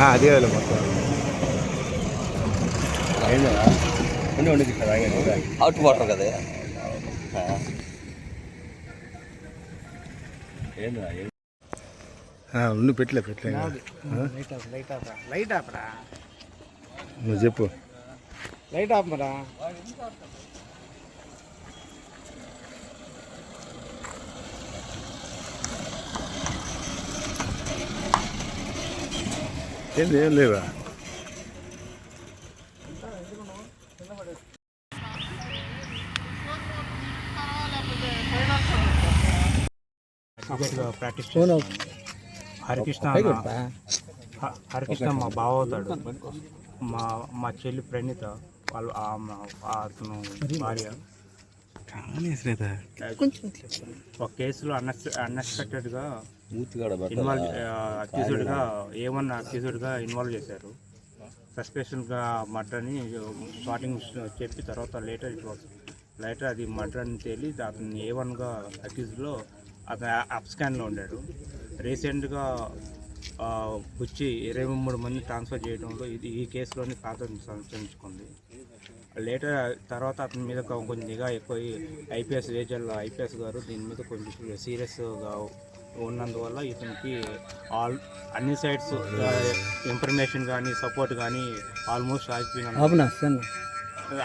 అదే వాళ్ళు మొత్తం అవుట్ వాటర్ కదా ఉండి పెట్టలే లైట్ ఆపరా నువ్వు చెప్పు లైట్ ఆపరా ఏంది ఏం లేవా ప్రాక్టీస్ హరికృష్ణ మా బావ అవుతాడు. మా చెల్లి ప్రణీత వాళ్ళు అతను భార్య. ఒక కేసులో అన్ఎక్స్పెక్టెడ్గా అక్యూజ్డ్గా ఇన్వాల్వ్ చేశారు. సస్పెషన్గా మర్డర్ అని స్టార్టింగ్ చెప్పి తర్వాత లేటర్ అది మర్డర్ అని తేలి అతను A1గా అక్యూజ్లో అతను అప్స్కాన్లో ఉండాడు. రీసెంట్గా వచ్చి 23 మంది ట్రాన్స్ఫర్ చేయడంలో ఈ కేసులోని ప్రాధాన్యత సంతరించుకుంది. లేటర్ తర్వాత అతని మీద కొంచెం నిఘా ఎక్కువ ఐపీఎస్ గారు దీని మీద కొంచెం సీరియస్గా ఉన్నందువల్ల ఇతనికి అన్ని సైడ్స్ ఇన్ఫర్మేషన్ కానీ సపోర్ట్ కానీ ఆల్మోస్ట్ ఆగిపోయిన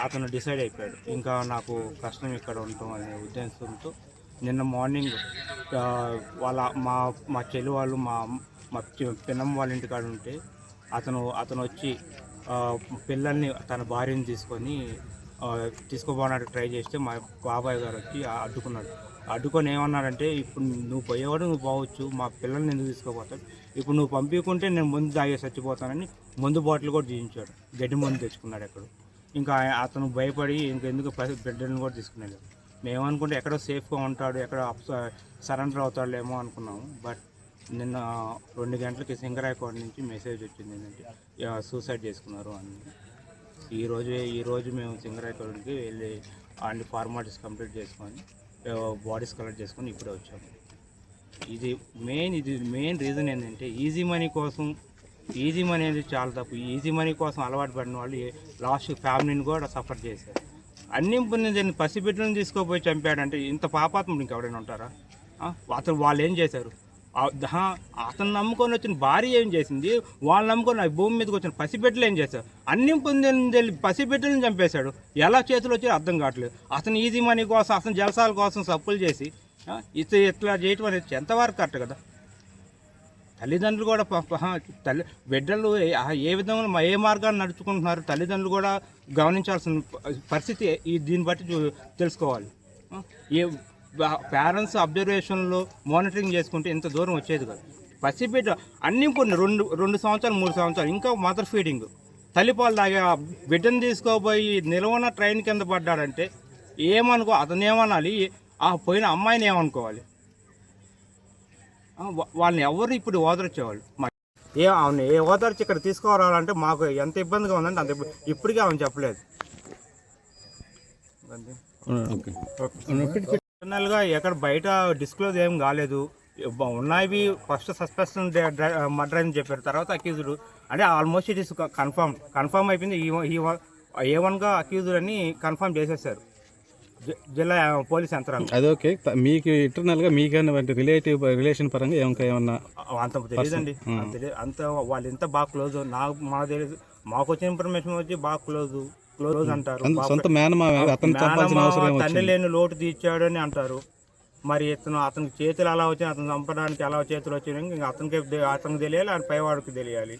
అతను డిసైడ్ అయిపోయాడు. ఇంకా నాకు కష్టం ఇక్కడ ఉండటం అనే ఉద్దేశంతో నిన్న మార్నింగ్ మా చెల్లి వాళ్ళు మా పిన్నమ్మ వాళ్ళ ఇంటికాడ ఉంటే అతను వచ్చి పిల్లల్ని తన భార్యని తీసుకోపోవడానికి ట్రై చేస్తే మా బాబాయ్ గారు వచ్చి అడ్డుకొని ఏమన్నారంటే, ఇప్పుడు నువ్వు పోయేవాడు నువ్వు పోవచ్చు, మా పిల్లల్ని ఎందుకు తీసుకోపోతాడు, ఇప్పుడు నువ్వు పంపించుకుంటే నేను ముందు తాగే చచ్చిపోతానని ముందు బాటిల్ కూడా తీయించాడు. గడ్డి మందు తెచ్చుకున్నాడు ఎక్కడ. ఇంకా అతను భయపడి ఇంకెందుకు బిడ్డలను కూడా తీసుకున్నాడు. మేమనుకుంటే ఎక్కడో సేఫ్గా ఉంటాడు, ఎక్కడో సరెండర్ అవుతాడేమో అనుకున్నాము. బట్ నిన్న 2 గంటలకి సింగరాయకోట నుంచి మెసేజ్ వచ్చింది ఏంటంటే సూసైడ్ చేసుకున్నారు అని. ఈరోజు మేము సింగరాయకోటకి వెళ్ళి అన్ని ఫార్మాలిటీస్ కంప్లీట్ చేసుకొని బాడీస్ కలెక్ట్ చేసుకొని ఇప్పుడే వచ్చాము. ఇది మెయిన్ రీజన్ ఏంటంటే ఈజీ మనీ అనేది చాలా తప్పు. ఈజీ మనీ కోసం అలవాటు పడిన వాళ్ళు లాస్ట్ ఫ్యామిలీని కూడా సఫర్ చేశారు. అన్ని పొందిన పసిబిడ్డలను తీసుకోపోయి చంపాడంటే ఇంత పాపాత్ముడు ఇంకెవరైనా ఉంటారా? అతను వాళ్ళు ఏం చేశారు? అతను నమ్ముకొని వచ్చిన భార్య ఏం చేసింది? వాళ్ళు నమ్ముకొని భూమి మీదకి వచ్చిన పసిబిడ్డలు ఏం చేశారు? అన్ని పొందిన పసిబిడ్డలను చంపేశాడు. ఎలా చేతులు వచ్చి అర్థం కావట్లేదు. అతను ఈజీ మనీ కోసం, అతను జలసాల కోసం సప్పులు చేసి ఇట్లా చేయటం అనేది ఎంతవరకు కరెక్ట్ కదా? తల్లిదండ్రులు కూడా బిడ్డలు ఏ విధంగా ఏ మార్గాన్ని నడుచుకుంటున్నారు తల్లిదండ్రులు కూడా గమనించాల్సిన పరిస్థితి దీన్ని బట్టి తెలుసుకోవాలి. పేరెంట్స్ అబ్జర్వేషన్లో మానిటరింగ్ చేసుకుంటే ఇంత దూరం వచ్చేది కాదు. పసిబిడ్డ అన్నీ కొన్ని 2 సంవత్సరాలు 3 సంవత్సరాలు ఇంకా మదర్ ఫీడింగ్ తల్లిపాలు తాగే బిడ్డను తీసుకోపోయి నిలవన ట్రైన్ కింద పడ్డాడంటే అతను ఏమనాలి? పోయిన అమ్మాయిని ఏమనుకోవాలి? వాళ్ళని ఎవరు ఇప్పుడు ఓదర్చేవాళ్ళు? అవును ఏ ఓదార్చి ఇక్కడ తీసుకురావాలంటే మాకు ఎంత ఇబ్బందిగా ఉందంటే అంత ఇప్పటికీ ఆమె చెప్పలేదు. ఇంటర్నల్గా ఎక్కడ బయట డిస్క్లోజ్ ఏం కాలేదు. ఉన్నాయి ఫస్ట్ సస్పెక్షన్ మర్డర్ అని చెప్పారు, తర్వాత అక్యూజ్డ్ అంటే ఆల్మోస్ట్ ఇట్ ఇస్ కన్ఫర్మ్ అయిపోయింది. A1గా అక్యూజ్డ్ అని కన్ఫర్మ్ చేసేసారు జిల్లా పోలీస్ యంత్రాంగం. అదొకే. మీకు ఇంటర్నల్గా మీకైనా రిలేషన్ పరంగా ఏమన్నా అంత తెలియదండి. అంత వాళ్ళు ఎంత బాగా క్లోజ్ మాకు తెలియదు. మాకు వచ్చిన ఇన్ఫర్మేషన్ వచ్చి బాగా క్లోజ్ అంటారు. తండ్రి లేని లోటు తీర్చాడు అని అంటారు. మరి అతనికి చేతులు అలా వచ్చాయి, అతను చంపడానికి ఎలా చేతులు వచ్చాయి ఇంకా అతనికి తెలియాలి, ఆయన పైవాడికి తెలియాలి.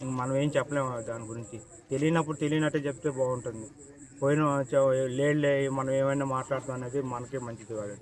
ఇంక మనం ఏం చెప్పలేము దాని గురించి. తెలియనట్టే చెప్తే బాగుంటుంది. పోయిన లేడు మనం ఏమైనా మాట్లాడుతాం అనేది మనకే మంచిది కాదు.